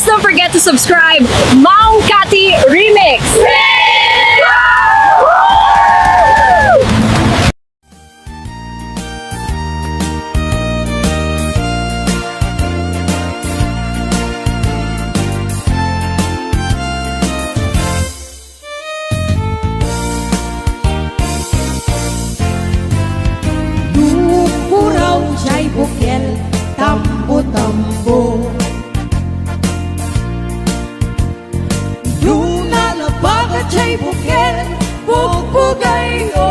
don't forget to subscribe. Maong Kati Remix! Bukel, tambo-tambo. Nung nalabag at siya'y bukel, bugbugay ko.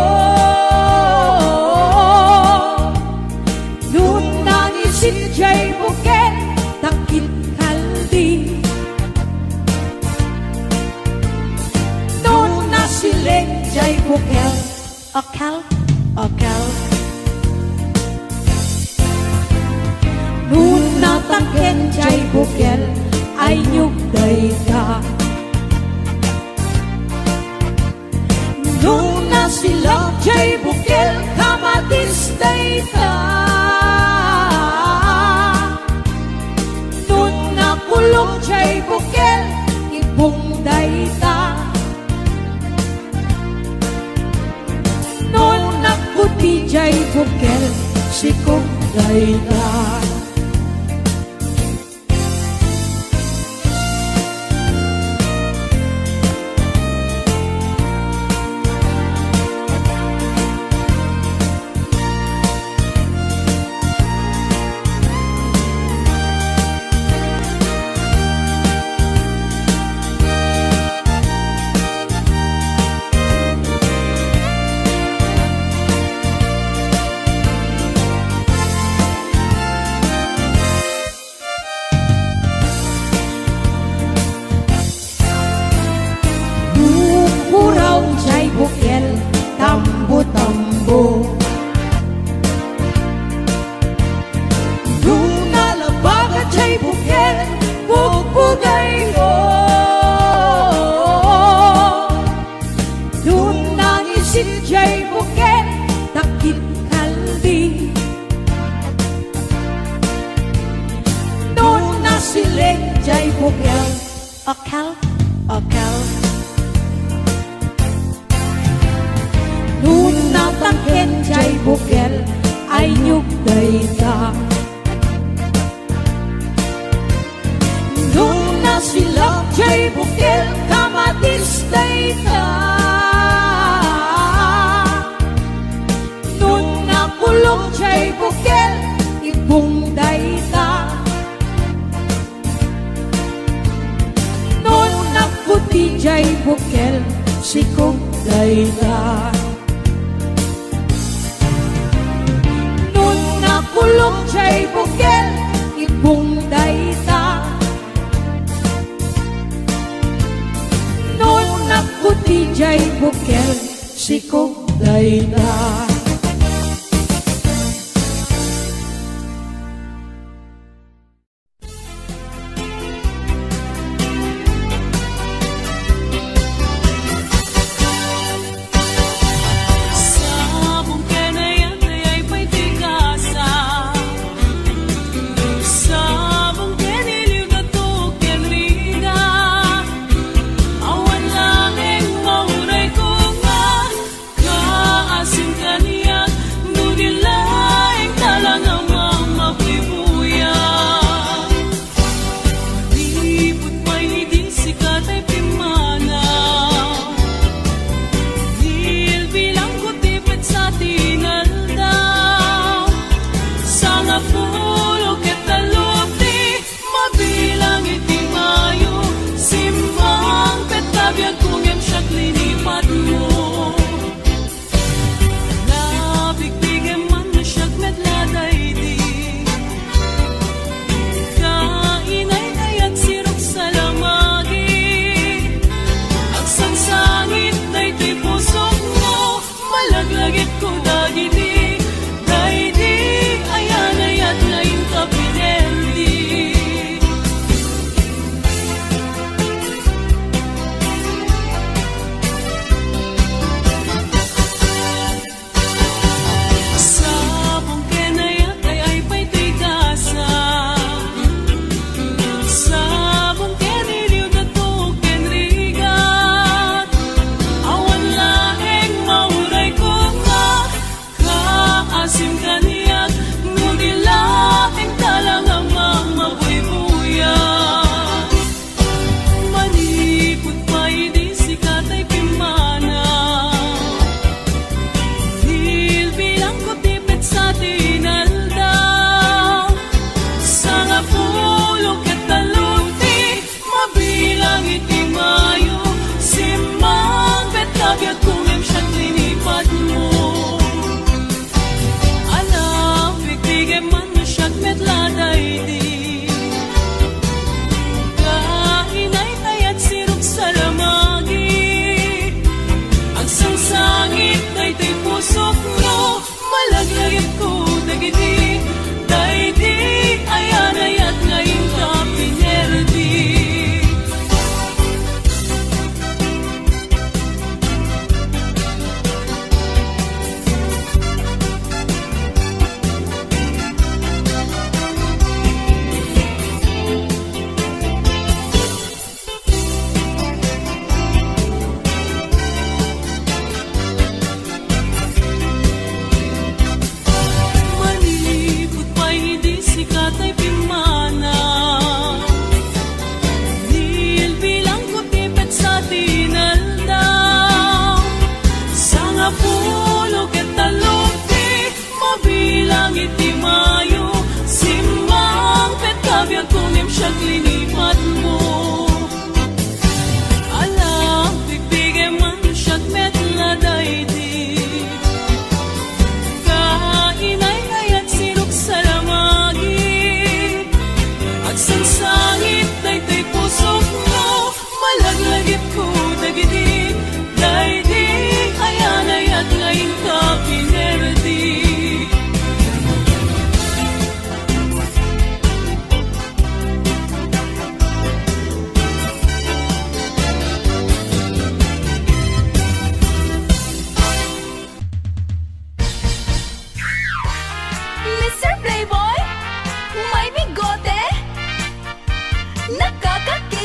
Nung nangisit siya'y bukel, takit kaldi. Nung nasiling siya'y bukel, akal, akal. Nung natangken siya'y bukel, ay nyugday ka. Nung nasilak siya'y bukel, kamatistay ka. Nung nakulong siya'y bukel, ibungday ka. Nung nakuti siya'y bukel, sikugday ka. Bukel, tambo-tambo. Nung nalabag at siya'y bukel, bugbugay ko. Nung nangisit siya'y bukel, takit kaldi. Nung nasiling siya'y bukel, akal, akal. Nung natangken siya'y bukel, ay nyugday ka. Nung nasilak siya'y bukel, kamatistay ka. Nung nakulong siya'y bukel, ibungday ka. Nung naputi siya'y bukel, sikugday ka. Kulong siya'y bukel, ibungday ta. Nung nakuti siya'y bukel, sikugday ta. Awan lang ang mauray ko nga, kaasin ka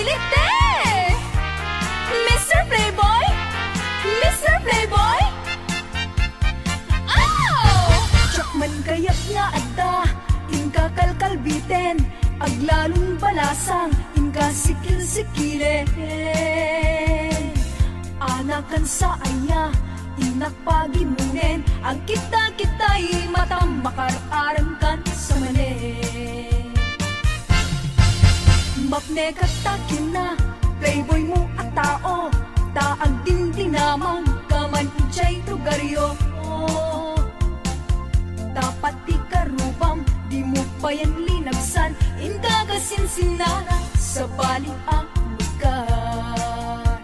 kilite. Mr. Playboy, Mr. Playboy. Oh! Chakman kayak nga adda, inka kalkalbiten, aglalong balasang, inka sikil-sikilen. Anakan sa anya, inak pagimunen, ang kita-kita'y matambakar aramkan sa manen. Mapne katakin na, playboy mo at tao, taag din dinamang, kaman ichay lugaryo. Dapat di karubam, di mo pa yan linagsan, indagasin sinara sa bali ang lugar.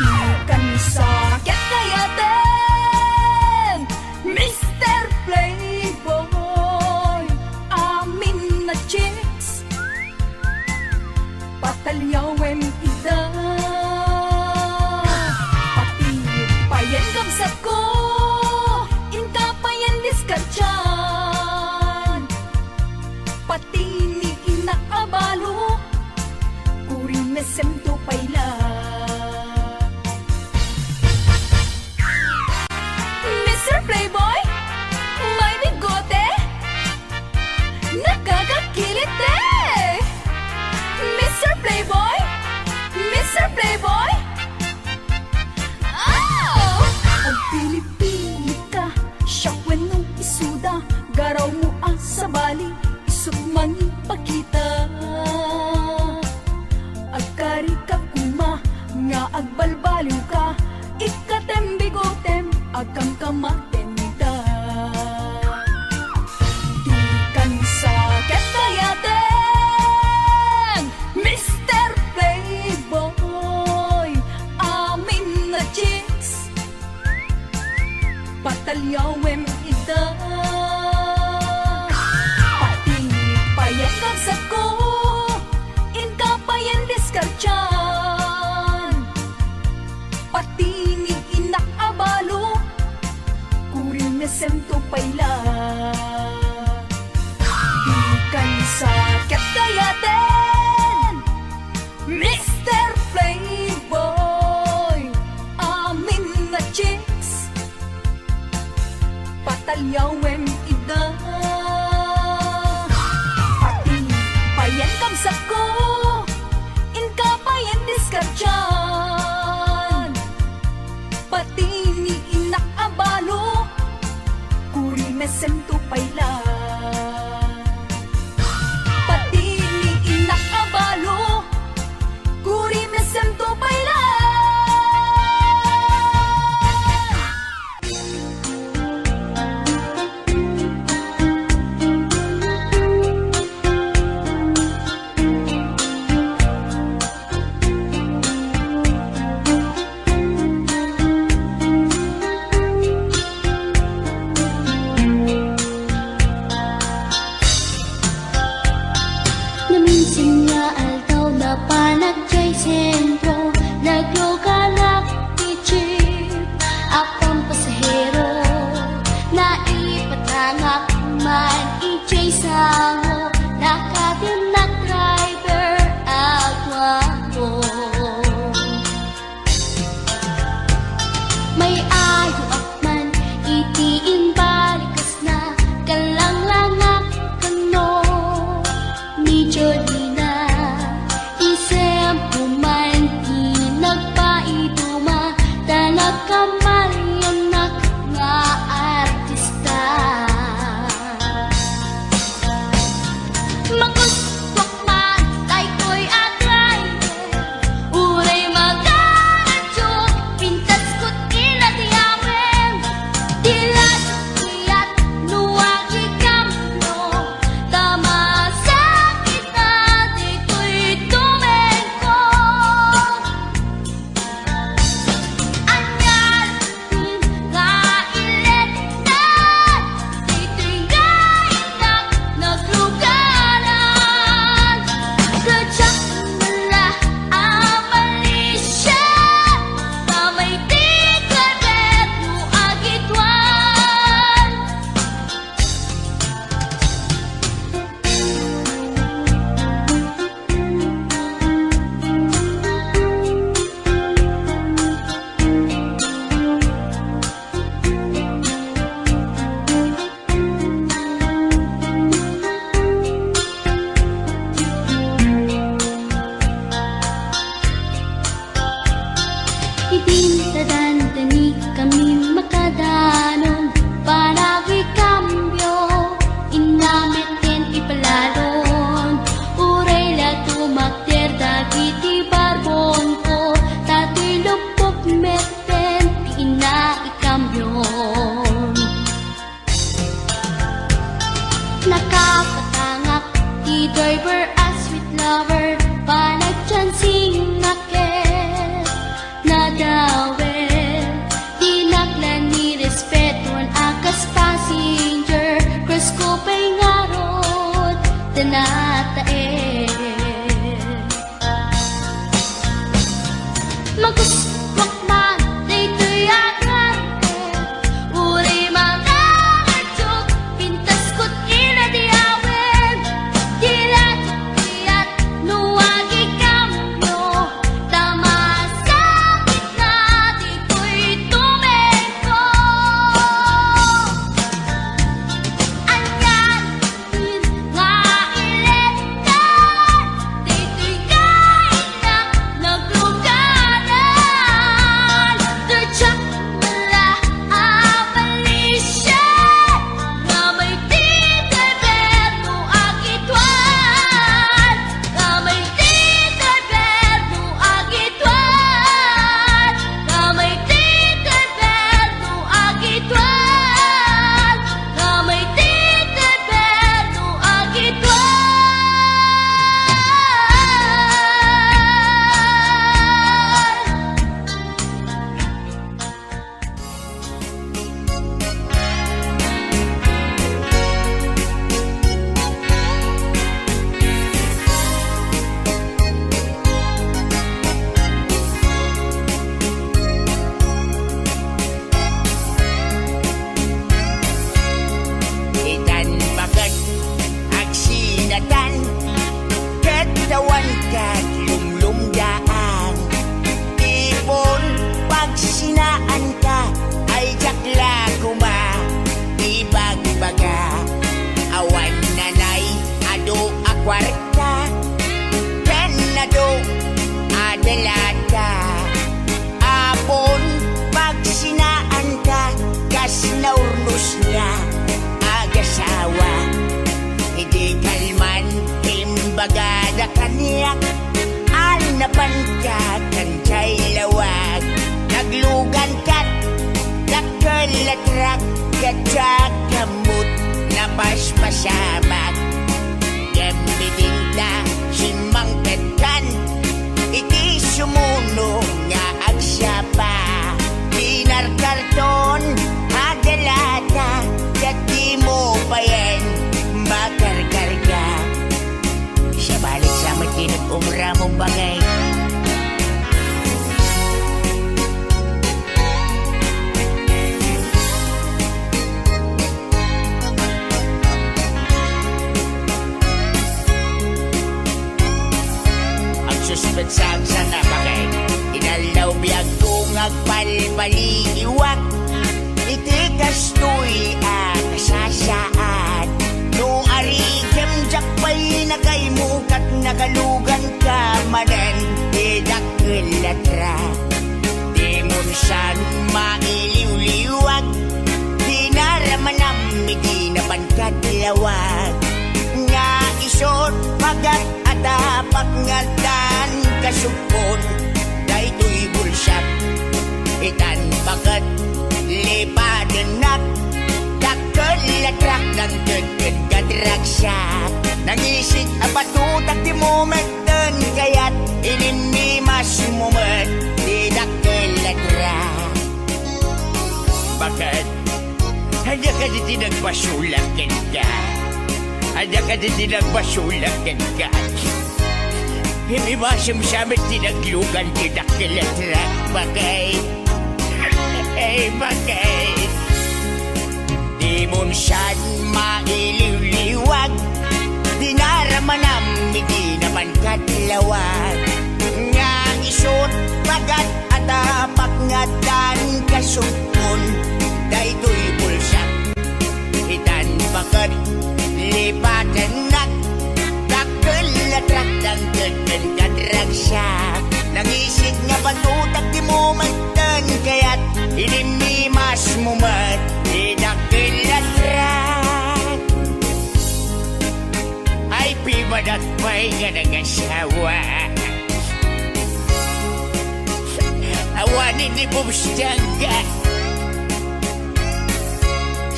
Di ka ni sakit kaya din, Mr. Playboy, amin na chicks, patalyawin ida, pati payan gamsat ko, inka payan diskatyan, pati ni inaabalo, kuring mesem to payla. Mr. Playboy, may bigote, nakakakilit eh. Mr. Playboy, Mr. Playboy. Oh! Ang pili-pili ka, syakwen nung isuda, garaw mo ang sabali, isot mangin pakita. Agkari ka kuma, nga agbalbaliw ka, ikatem bigotem, agkang kamatenda. Di kan sakit kayaten, Mr. Playboy, amin na chicks, patalyawem ida, pati payan kamsat ko, inka payan diskartyan, pati ni inak abalo, kuring mesem to payla. Di kan sakit kayaten, Mr. Playboy, amin na chicks, patalyawem ida, pati payan kamsat ko, inka payan diskartyan, pati ni inak abalo, kuri mesem to payla. Pati ni inak abalo, kuri mesem to payla. yak anapan ka kancay lawag naglugan kat nakalatrak katsak kamut napaspasamak gamitin ta simang petkan iti sumuno nga agsapa dinar karton agalata dati mo pa yan makarkarga siya balik sa matinag umra mong bagay suspensag sa napakay inalaw biyag kong agpalpaliiwak iti kastoy kasasaan no arigam jakpay na kay mukat nagalugan ka manen idakilatra di mo san mailiw-liwag di naramanam di nabankat lawag nga isot pagat atapak ngatan kasupon daytoy bulsak itan bakat lipadenak dakkelatrak ng deged kadragsak nangisik apatutak di momenten kayat ininimas momen di dakkelatrak bakat hanya ka di tinagpasulakin ka hanya ka di tinagpasulakin ka hindi ba siyamsamit tinaglugan tinagkilatrak bagay bagay di mo siyad mailiw-liwag di naramanam hindi naman katlawag nga isot bagat atapak ngatan kasupon daytoy bulsak itan bagat lipatanak dakkelatrak ng degen kadragsak nangisig nga batutak di momenten kayat inimimas mumat di dakkelatrak ay pibadak pa'y nga nangasawa awanin ni bumstangga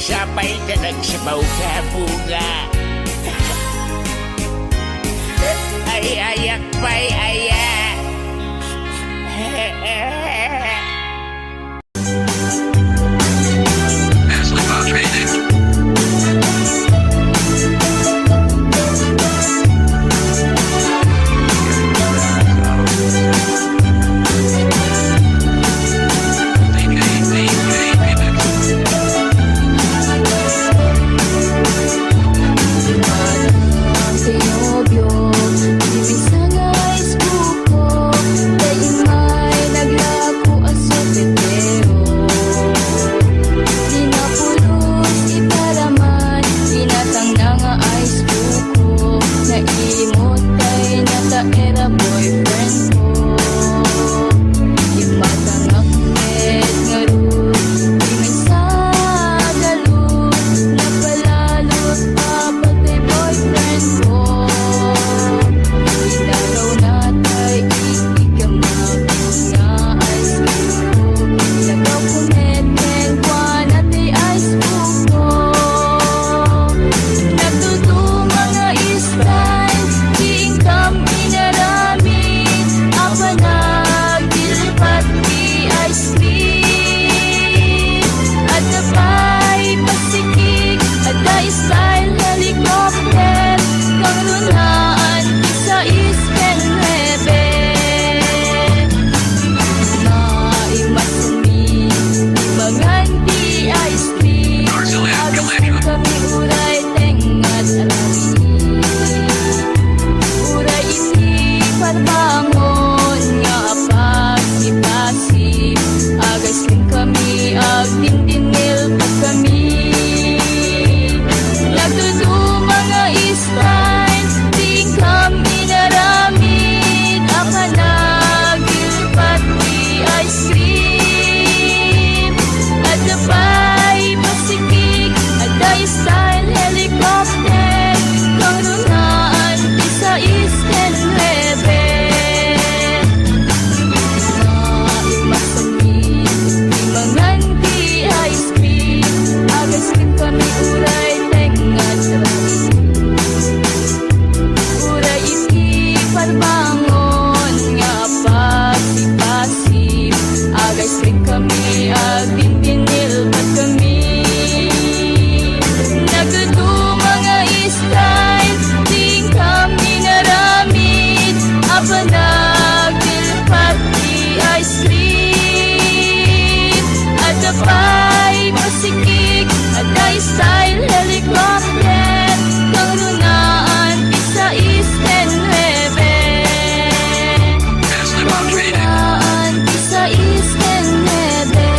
sapay ka nagsabaw ka bunga ay ayak pa'y ayak Ashley Bob Training. Style helicopter, karunaan sa Eastern Web. aging tinilbat kami. Nagkatu mga style, di kami naramid. Apa nagtilpat di ice cream. At apay masikik, at ay style helicopter. Kang lunaan, isa isten nueve. Kang lunaan, isa isten nueve.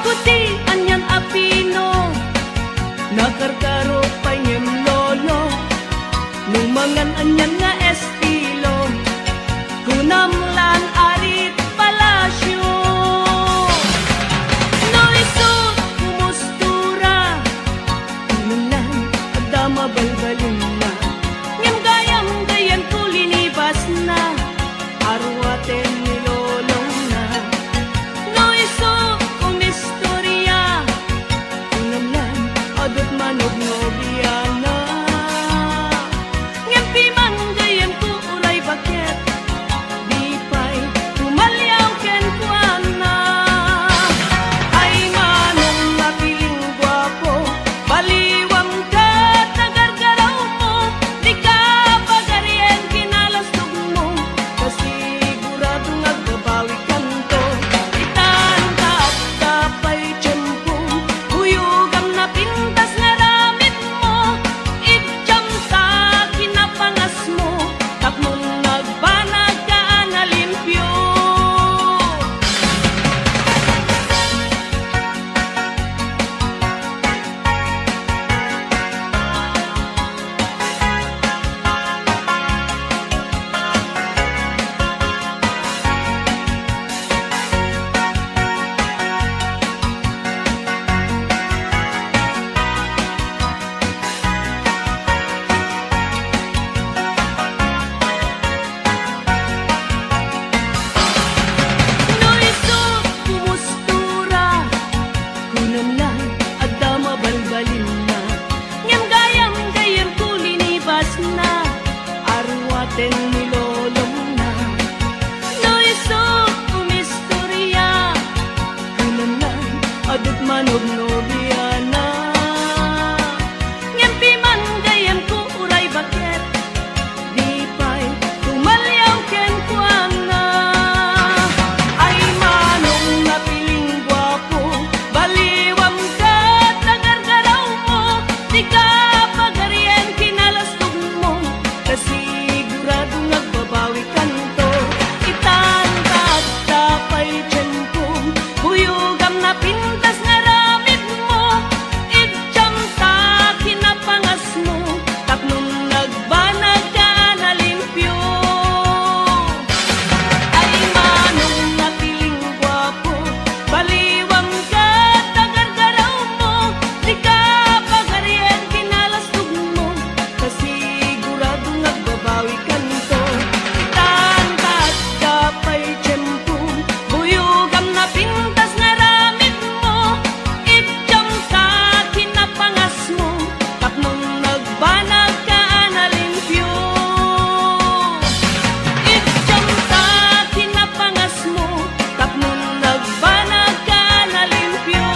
puti anyan apino, nakarkaro pa niyem lolo, nung mangan anyan nga estilo, kunamlan arit palasyo. No isut kumustura, inulan adama balbalin na, ngem gayam gayan kulinibas na, arwaten nilolong na. No isut kumistorya, kunamlan adot manog nobiana, ngem piman gayam ku ulay baket, di pa'y tumalyaw ken kuana. Ay manong napiling gwapo, baliwang ka tagargaraw mo, di ka pagaryen kinalastog mo, kasigurado nagbabawi kanto. Itan ka at kapay tiyempo, huyugam na pintas nga ramit mo, itjam sa kinapangas mo, tapmong nagbanag ka na limpyo. No isut kumustura, kunamlan adama balbalin na, ngem gayam gayam kulinibas na, arwaten nilolong na. No isut kumistorya, kunamlan adot manog nobiana, ngem piman gayam ku uray baket, di pa'y tumalyaw ken kuana. Ay manong napiling gwapo, baliwam ka tagargaraw mo, di ka pagaryen kinalastog mo, kasigurado nagbabawi kanto. Itan ka at tapay tiyempo, huyugam na pintas nga ramit mo, itjam sa kinapangas mo, tapnong nagbanag ka na limpyo. Ay manong napiling gwapo, baliwang ka tagargaraw mo, di ka pagaryen kinalastog mo, kasigurado nagbabawi kanto. Itan ka at kapay tiyempo, huyugam na pintas nga ramit mo, itjam sa kinapangas mo, tapnong nagbanag ka na limpyo. Itjam sa kinapangas mo, tapnong nagbanag ka na limpyo.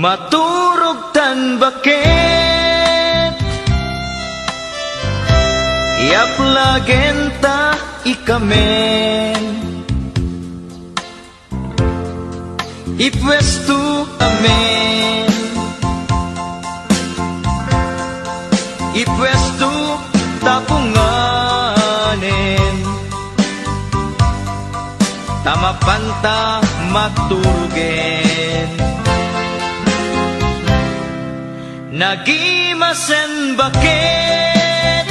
Maturog tan bakit iaplagenta ikamen, ipwestu amen, ipwestu tapunganen, tamapanta maturugen. Nagimasen bakit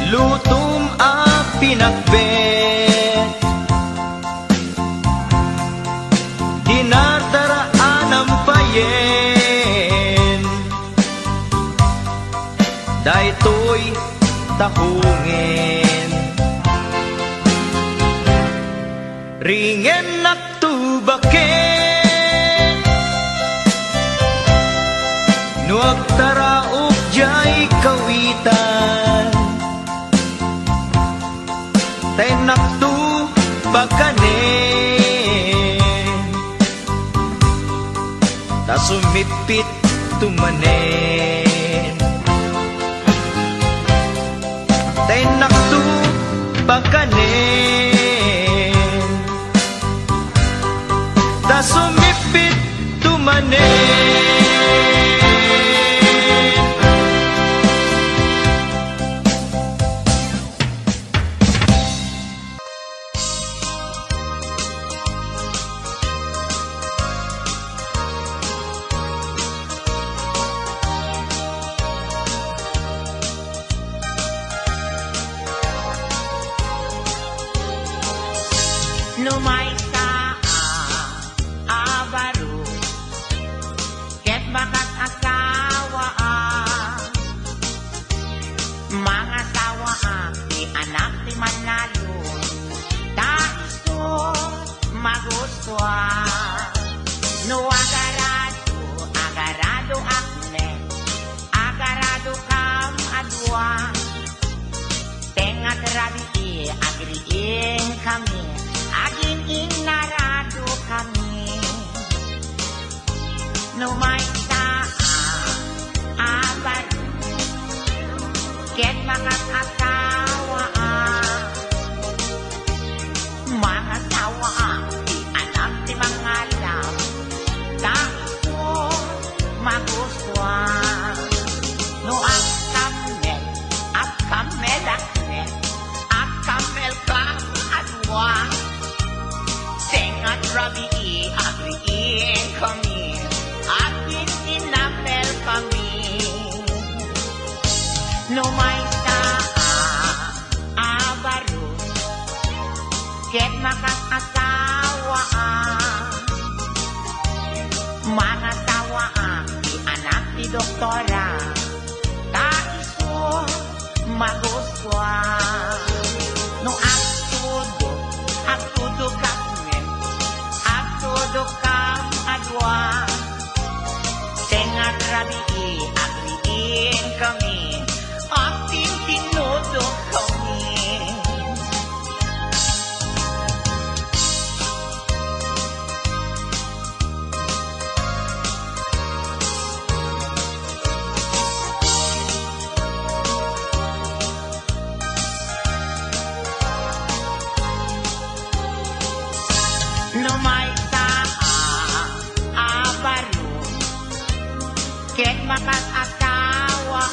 lutum a pinakbet, dinardaraan ang payen, daytoy tahungin, ringen naktu bakit nuag taraok jay kawitan, tay naktu bakanen, ta sumipit tumanen. Tay naktu bakanen, ta sumipit tumanen. Numay ka abaro, ket bakat asawa mga sawa di anak di manalo, taiso magustuhan. No agarado akne, agarado kam adwa, tengat rabi agriin kami. Aging inarado kami, numay sa abaro, ket mga asawa mga sawa di anak di mga lam, taiso magustuhan. No akamel akne, akamel kam adwa, tengat rabi agriin kami, akin inapel kami. Numay sa abaro, ket makat asawa mga tawa di anak di doktora, taiso magustuhan. No agtudo kami, agtudo kam adwa, tengat rabi agriin kami, ating tinudo kami. Numay sa abaro, ket makat asawa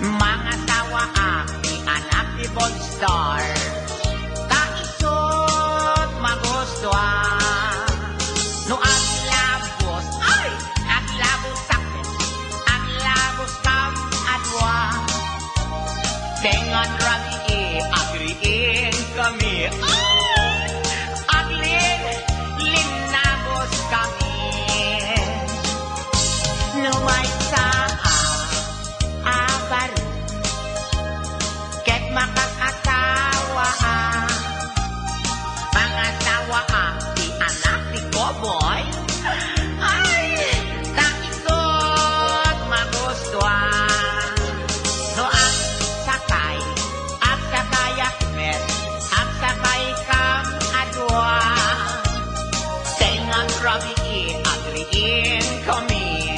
mga sawa di anak di Bondstar, taisot magustuhan. No aglabos sakit, aglabos kam adwa, tengan rabi agriin kami. Linabos kami, numay sa abaro, ket makat asawa mga sawa di anak di Koboy, ay taisot magustuhan. No sakay akmet, sakay kam adwa, tengan rabi agriin kami,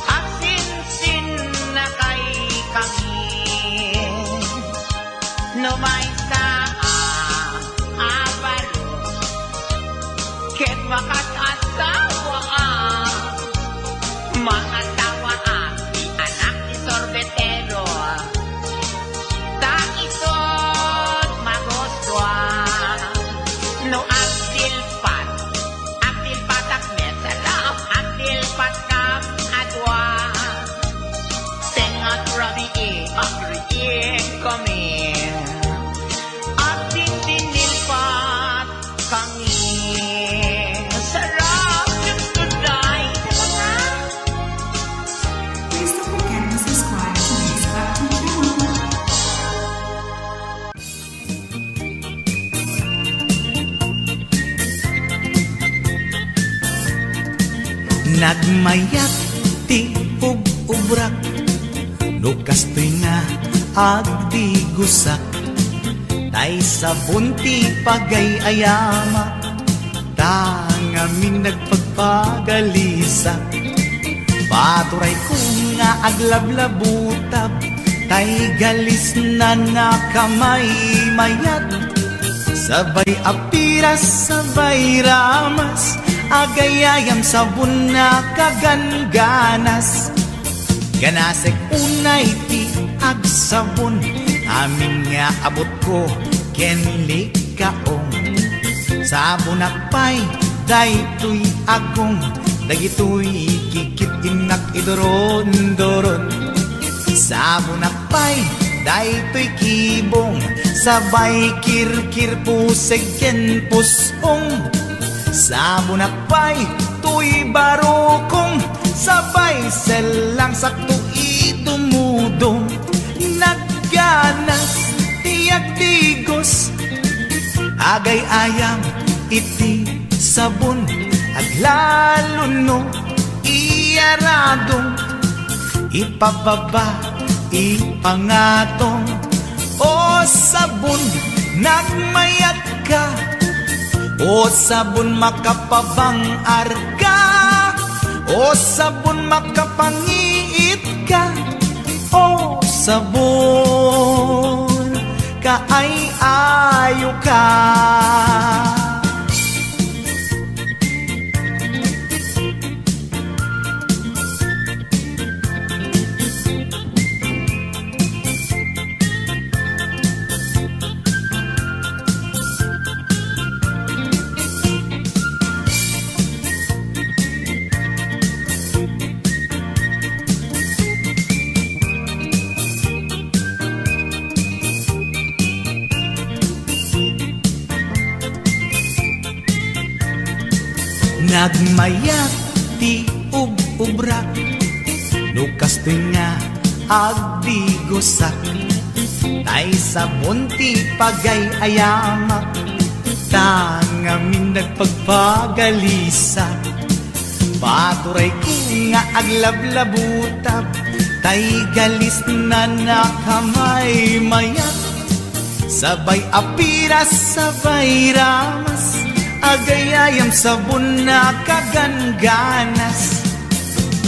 asin na kay kami. Numay sa abaro, ket makat asawa mga tawa di anak di sorbetero, taisot magustuhan. No agtilpat akmet, sarap agtilpat kam adwa, tengat rabi agriin kami, ating tinilpat kami. Sarap yung tunay. Please don't forget to subscribe to Mix Factory channel. Nagmayat ti ug-ubrak, no kastoy nga agdi gusak, tay sa bunti pagay ayama, tang amin nagpagpagalisa. Paturay ko nga aglablabutab, tay galis na nakamay mayat. Sabay apiras, sabay ramas, agayayam sabon na kaganganas. Ganasek unay ti agsabon, amin nga abot ko kenli kaong. Sabon akpay, daytoy agong, dagitoy kikit inak idoron-doron. Sabon akpay, daytoy kibong, sabay kirkir puseg ken pusong. Sabon akpay, tuy barokong, sabay selang sakto itumudong. Nagganas, tiyak digos, agay ayam iti sabon, aglalo no iyaradong, ipababa ipangatong. O sabon nagmayat ka, o sabon makapabang arka, o sabon makapangiit ka, o sabon kaay-ayo ka. Nagmayat ti ub-ubrak, nukastoy nga agdigosak. Tay sabon ti pagay-ayamak, tangamin nagpagpagalisa. Paturay ko nga aglablabutab, tay galis na nakamay mayat. Sabay apiras, sabay ramas, agayayam sabon na kaganganas.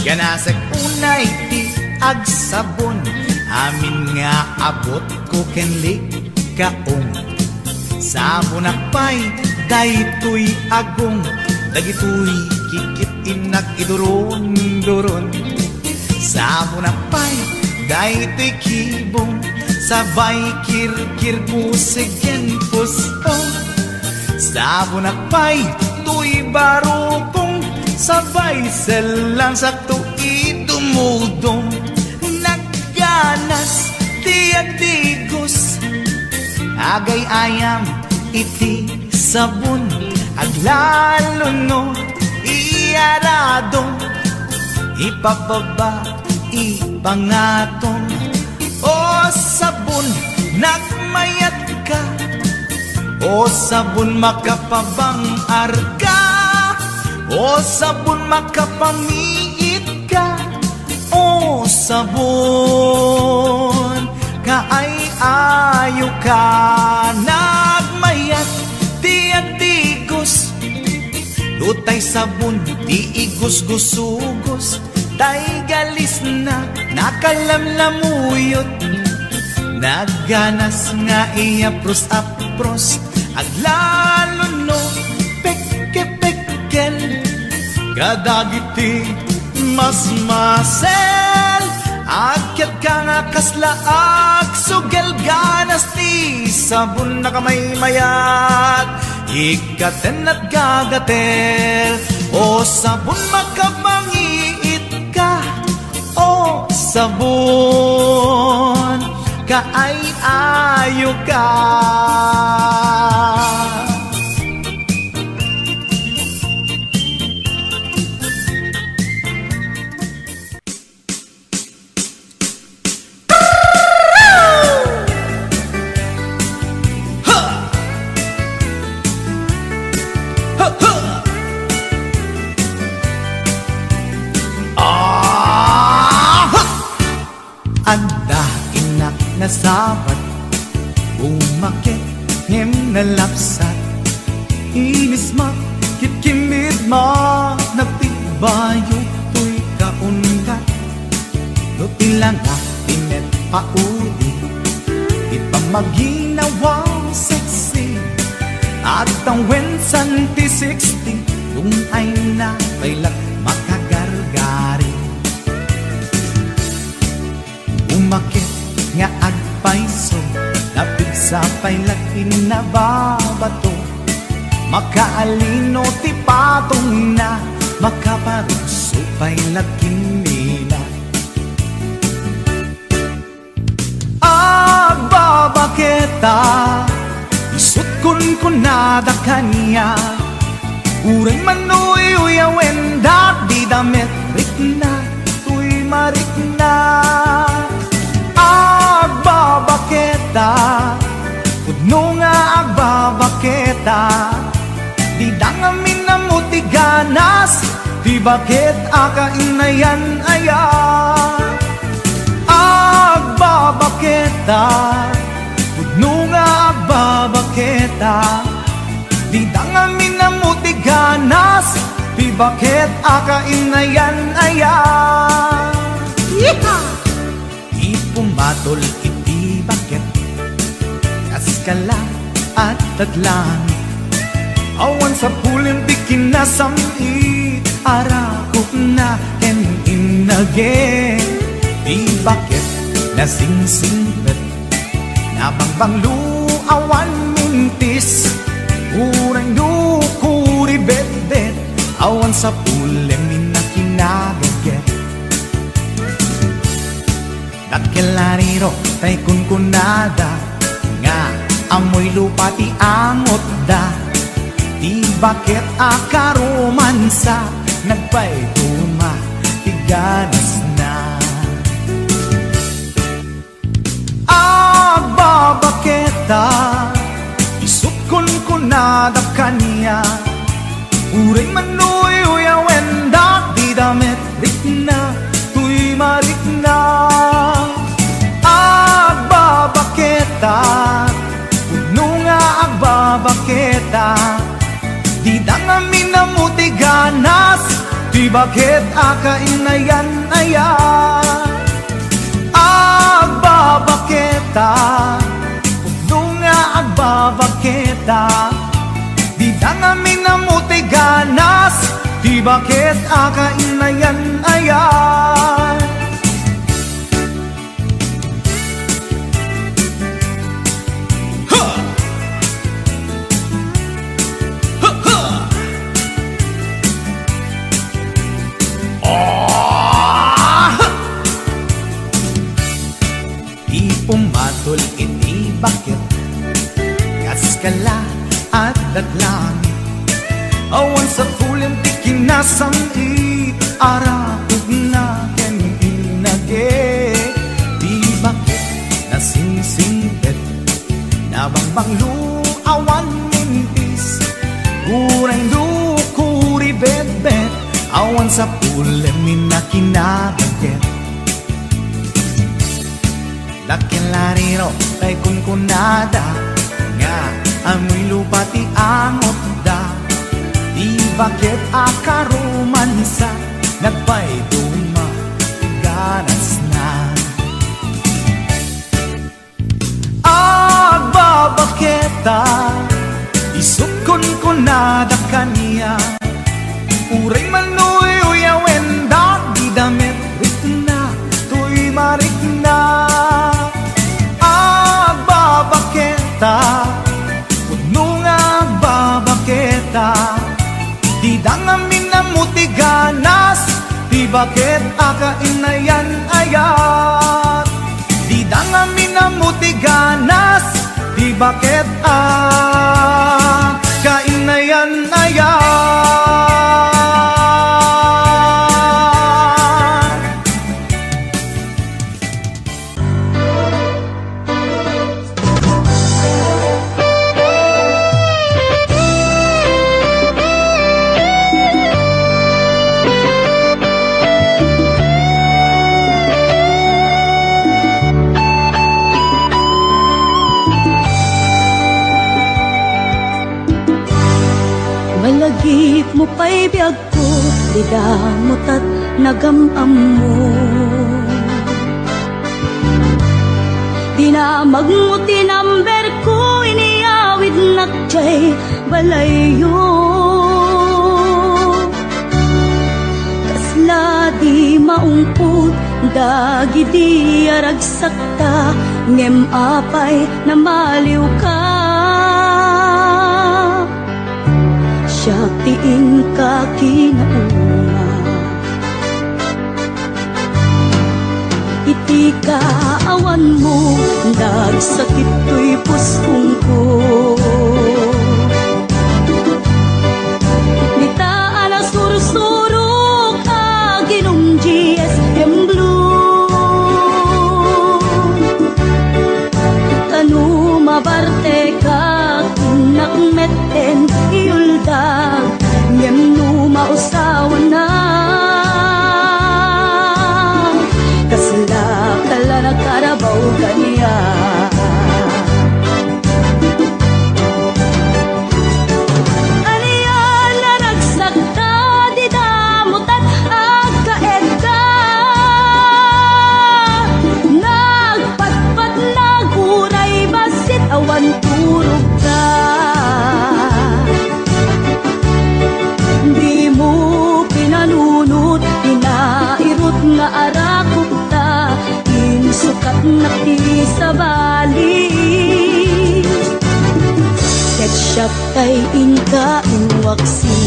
Ganasek unay ti agsabon, amin nga abot ko kenli kaong. Sabon akpay, daytoy agong, dagitoy kikit inak idoron-doron. Sabon akpay, daytoy kibong, sabay kirkir puseg ken pusong. Sabon akpay, tuy barokong, sabay selang sakto itumudong. Nagganas, tiyak digos, agay ayam iti sabon, aglalo no iyaradong, ipababa ipangatong. O sabon nagmayat ka, o sabon makapabang arka, o sabon makapamiit ka, o sabon kaay-ayo ka. Nagmayat tiyak digos, lutay sabon di igos-gusugos, tay galis na nakalamlamuyot. Nagganas nga iapros-apros, aglalo no pekke-pekkel, kadagiti mas-masel. Akyat ka nga kaslaag, sugel ganas ti sabon na kamay mayat, ikaten at gagatel. O sabon makapangiit ka, o sabon kaay-ayo ka. Anda inak na sabat, bumakit him na lapsat, inismak Kitkimid mo, nagtibayo to'y kaungat. Lutin lang tinet paudi, ipamaginawang sexy. At ang wensan ti 60, yung ay na bailat makagargari. Umakit nga agpaiso, napig sa pailat inababato. Makaalino ti patong na, makaparuso pailat kinila. Agbabaketa, isut kun nada kanya. Uray manuy uyawen dat di damit rikna, tuy marikna. Agbabaketa, pudno nga agbabaketa. Di dangamin na mutiganas, di bakit akainayan aya. Agbabaketa, pudno nga agbabaketa. Di dangamin na mutiganas, di bakit akainayan aya. Ipumatol iti bakit, kaskala at taglang. Awan sa pulim di kinasami, arakok na and inage. Di bakit nasingsingpet, nabangbanglu awan mintis. Urang dukuri bet-bet, awan sa pulim minakinagaget. Dakilariro tay kunkunada, nga amoy lupa ti angot da. Di bakit akaromansa, nagpayduma, tiganas na. Agbabaketa, isut kunkunada kanya. Uray manuy uyawen dat di damit rikna, tuy marikna. Agbabaketa, puno nga agbabaketa. Di dangamin na mutiganas, di bakit akainayan aya. Agbabaketa, puno nga agbabaketa. Di dangamin na mutiganas, di bakit akainayan aya. Pumatol iti bakit, kaskala at daglang. Awan sa pulim ti kinasami, arakog na ken inage. Di bakit nasingsingpet, nabangbanglu awan mintis. Urang dukuri bet-bet, awan sa pulim minakinabaget. Dakilariro tay kunkunada, nga amoy lupa ti angot da. Di bakit akaromansa, nagpayduma, ganas na. Agbabaketa, isut kunkunada kanya. Uray manuy uyawen da di damit rikna, tuy marikna. Agbabaketa, puno nga agbabaketa. Di dangamin na mutiganas, di bakit akainayan ayat. Di dangamin na mutiganas, di bakit akainayan ayat. pa'y biyag ko, di damot at nagamam mo. Di na magmuti number ko, iniawid nakjay balayo. Kasla di maungput, dagi di aragsakta, ngem apay na maliw ka. Siya tiin ka kinauna, iti kaawan mo, nagsakit to'y puskong ko. Nitaan ang sursurok, aginong GSM Blue. Tanu mabarte ka, kinakmeten iuldag, ngem no mausawan na. Kasla kala na karabaw kaniya. Aniya na nagsakta, di damutan agkaed ka. Nagpatpat naguray basit awan turog ka. Di mo pinanunot, pinairot nga arakot ta, insukat na ti sa bali. Ketchup tay inka inwaksi.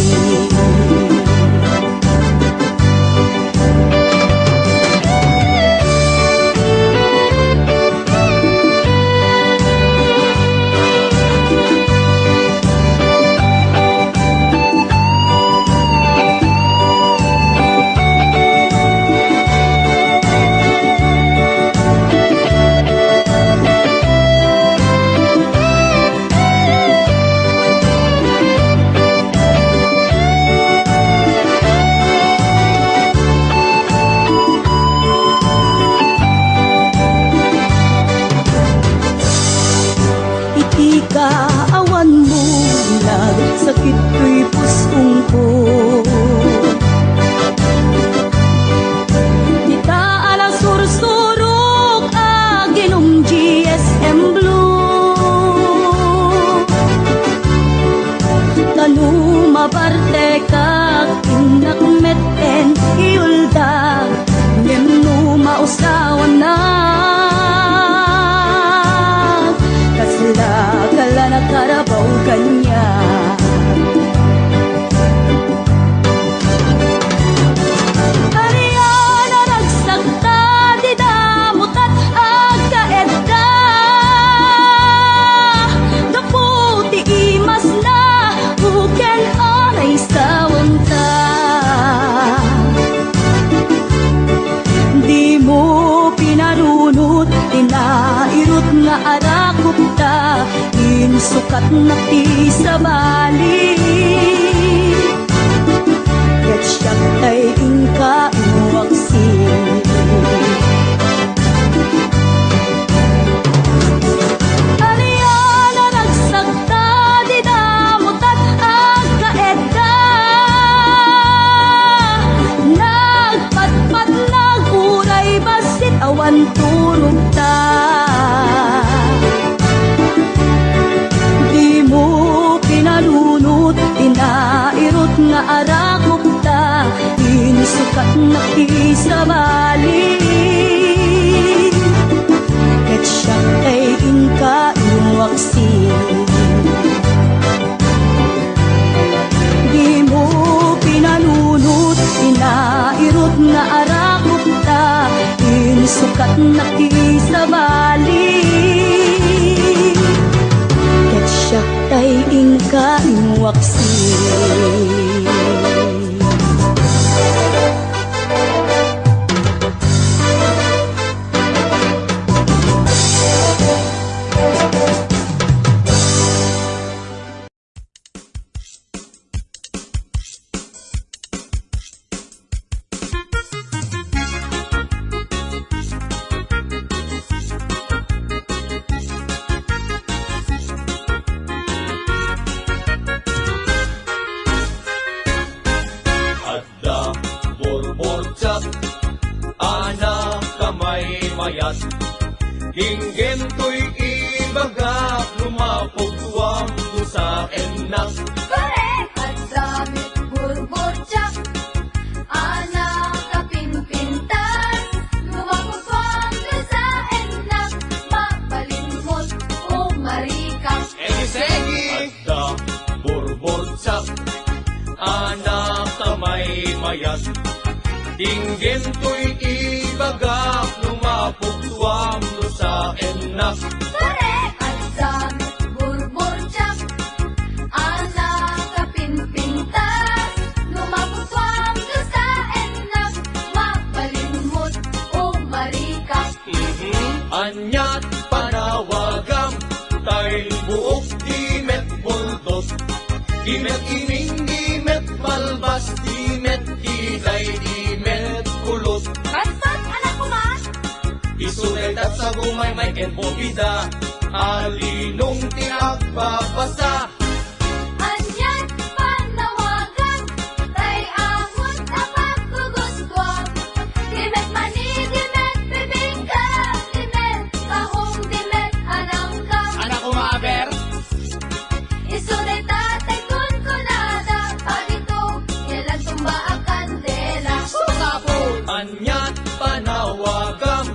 Kaawan mo, nagsakit ko'y puskong ko. Nitaan ang sursurok, aginong GSM Blue. Tanu mabarte ka, kinakmeten iuldag, ngem no mausawan na. Kasla kala na karabaw kanya. Ariya na nagsakta, di damot at agkaed ka. Daputi imas na, huken anay sawan ta. Di mo pinarunot, tinairot nga arakot ta, insukat na ti sa bali. Ketchup tay inka inwaksi. Aniya na nagsakta, di damot at agkaed ka. Nagpatpat naguray basit awan turog ta. Di mo pinalunot, inairot nga arakok ta, insukat na ti sa bali. Ketchup tay inka inwaksi. Di mo pinalunot, inairot nga arakok ta, insukat na ti sa bali. Ketchup tay inka inwaksi. burburtsak, anak kamay mayat. Hinggen to'y ibagak, lumapugwang to sa enak. Correct! At damit burbotsak, anak kapinpintas, lumapagpang ka sa enak, mapalimot o marikas. Adda burburtsak, anak kamay mayat. Hinggen to'y ibagak, lumapugwang to sa enak. Correct! At damit burbotsak, anak kapinpintas, lumapagpang ka sa enak, mapalimot o marikas. Anyat panawagam, tay buok dimet bultos. Dimet iming, dimet balbas, dimet kilay, dimet kulot. Bastos, anak ko man! Isuretat sa gumay may kenpobida, alinong tinagpapasa. Anyat panawagan, tay amon tapat kuguskwam. Dimet mani, dimet bibingka, dimet kahong, dimet anangka. Anak ko maaber, Isunay tatay kun kunada, pagito, kailan tumba ang kandela. Anyat panawagam,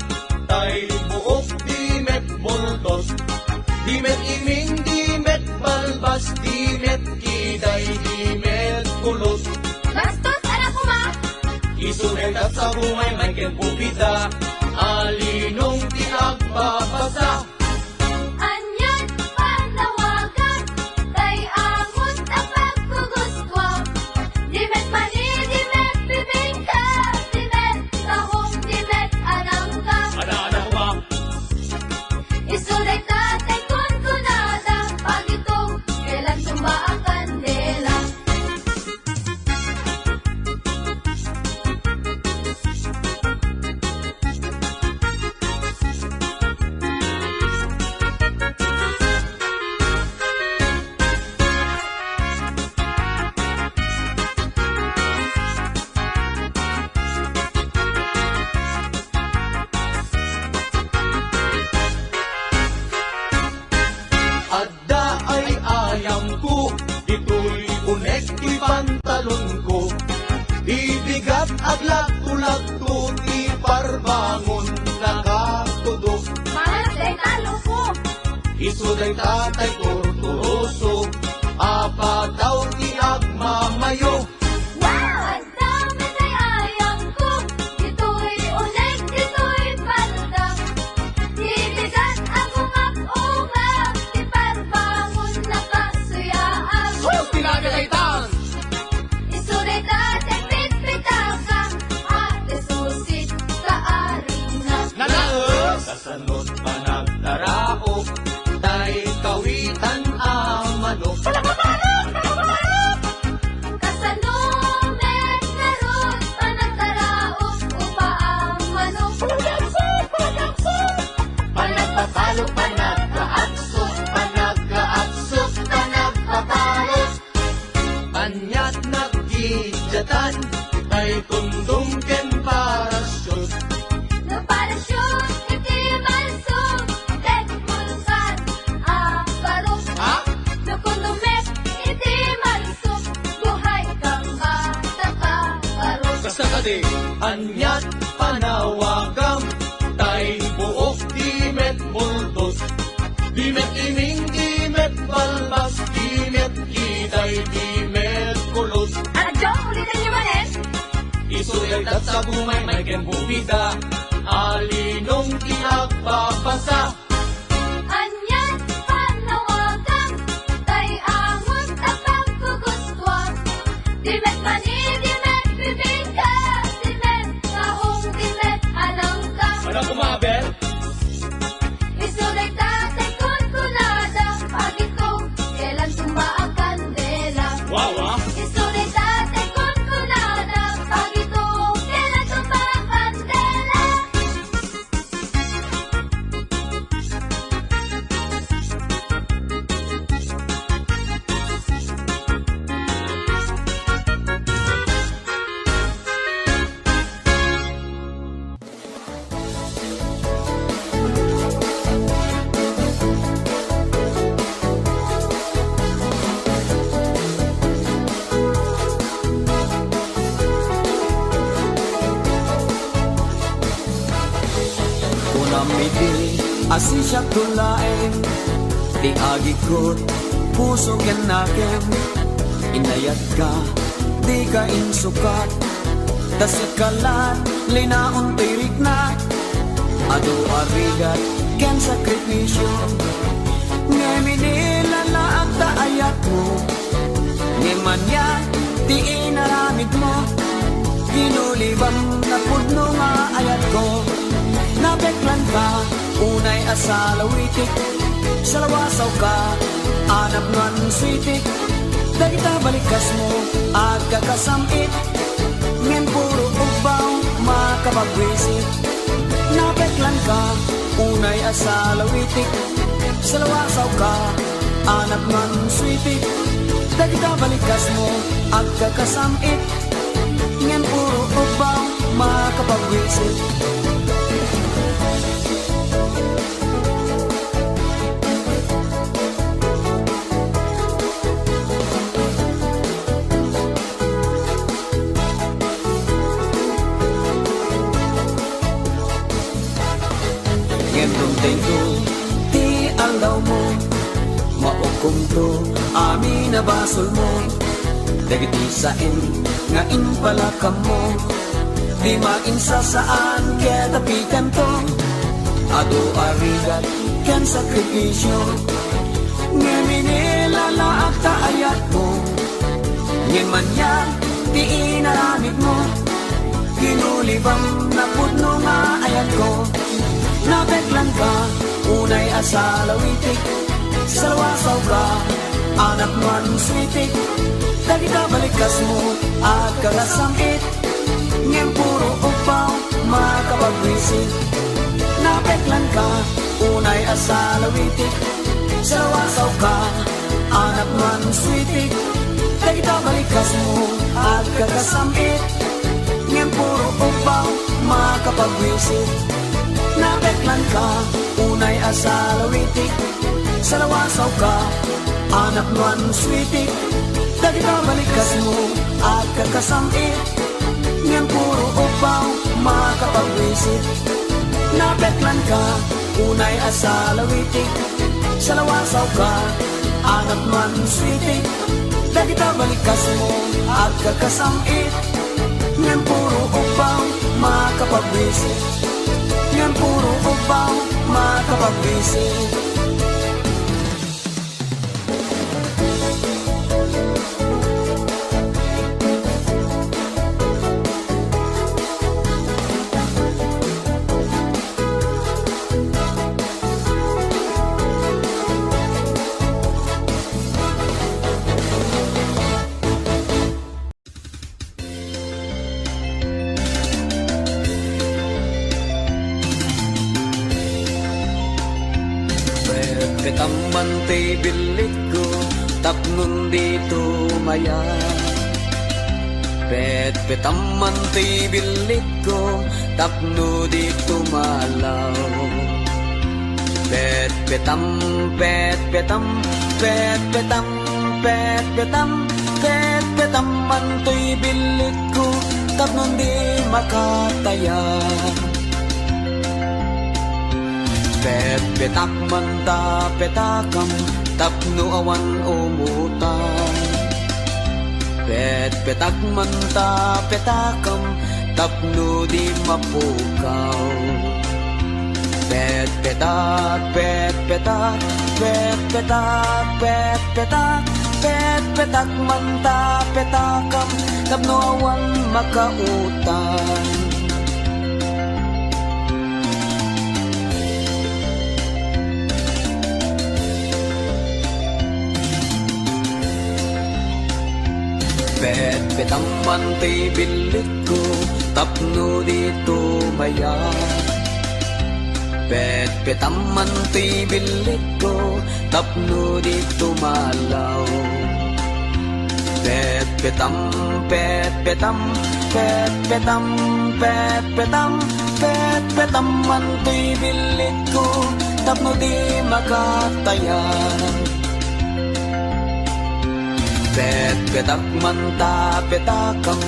tay buok dimet bultos. Dimet iming, dimet balbas, dimet kiday, dimet kulot. Bastos, anak ko ma! Isuretat sa gumay may kenpobida, alinong tinagpapasa. Anyat panawagan, tay amon tapat kuguskwam. Dimet mani, dimet bibingka, dimet kahong, dimet anangka. Anak ko ba? Isulay tatay kun kunada, pagito, kailan tumba ang kandela. Adda ay ayam ko, ito'y unek ti pantalon ko. Ibigat aglag tulag to, ti parbangon nakatudok. Malas day talo ko. Isuday tatay kurturoso, apataw ti agmamayo. Wow! Ang dami tay ayang ko. Ito'y unig, ito'y palda. Ibigat ang umap-umap, di parbangon na kasuyaan. pinagagaitan. Isulit tatay pitpitaka, ate susit kaarina. Nanaos, Kasanod pa nagtaraok, tay kawitan amano. Kasanumet narot, panagtaraok, upaang manok. Panagpapalo, panagkaaksot, panagkaaksot, panagpapalos. Anyat nagkidyatan, tay tundong ken parasyon. No parachute, iti malsog, tek bulsan, barok. ha? No kundumet, iti malsog, buhay kang bata ka, barok. Basta ka di. Anyat panawagam, tay buok dimet bultos. Dimet iming, dimet balbas, dimet kiday, dimet kulot. Ano, Jong, ulitin niyo man eh? Isuretat sa gumay may kenpobida, alinong tinagpapasa. Anyat panawagan, tay amon tapang kuguskwam. Dimet mani, dimet bibingka, dimet kahong, dimet anangka. Anak ko maaber, Isulay tatay kun kunada, pagito, kailan tumba ang kandela. wawa. Isulay tatay kun kunada, pagito, kailan tumba ang kandela. Damidi asisya tulaeng di agikot puso ken nakem inayat ka di ka insukat tasikalat linaon tirik na adu arigat ken sakripisyo ngeminila na ang taayat mo ngemanya di inaramid mo ginulibang na pudno nga ayat ko nabeklan ka unay asalawitik salawasaw ka anap nan switik dagita balikas mo at kakasamit ngem puro ubaw makapagwisit nabeklan ka unay asalawitik salawasaw ka anap nan switik dagita balikas mo at kakasamit ngem puro ubaw makapagwisit Tengko, ti alaw mo maukom to, amin na basol mo dagiti sain, nga inpalakam mo di mainsa saan, kaya tapikan to ado arigat, ken sakripisyo ngeminila laak taayat mo ngemanya, ti inaramid mo ginulibang na pudno nga ayat ko nabeklan ka, unay asalawitik salawasaw ka, anak man switik dagita balikas mo at kagasamit ngem puro upaw makapagwisit nabeklan ka, unay asalawitik salawasaw ka, anak man switik dagita balikas mo at kagasamit ngem puro upaw makapagwisit nabeklan ka, unay asalawitik salawasaw ka, anak nuan switik dagita balikas mo at kakasamit ngem puro upaw makapagwisit nabeklan ka, unay asalawitik salawasaw ka, anak nuan switik dagita balikas mo at kakasamit ngem puro upaw makapagwisit ngem puro upaw makapagwisit Tamante bilik ko tapnon dito maya Tamante bilik ko tapno dito malaw Petam mantoy bilik ko tapnon di makataya Petak manta petakam tapno awan umutan Petak manta petakam tapno di mapukaw Petak manta petakam tapno awan makautan Petang mantay bilik ko tapno dito maya Petang mantay bilik ko tapno dito malaw Petam mantay bilik ko tapno di makatayan Petak manta petakam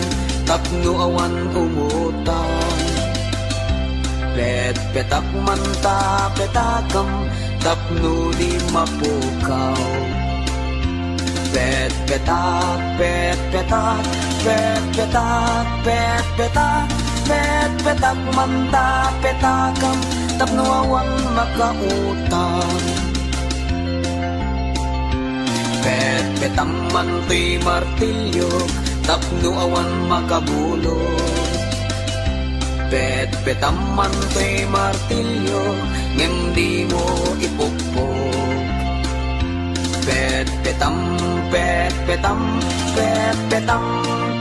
tapno awan umutan Pet petak manta petakam tapno di mapukaw. Pet petak pet petak pet petak pet petak pet petak manta petakam tapno awan makautang. Pet petam manti martilyo tapno awan makabulog. Pet petam manti martilyo ngem di mo ipukpok. Pet petam pet petam pet petam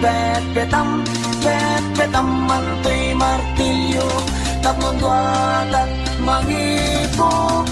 pet petam pet petam manti martilyo tapno duatat mangipukpok.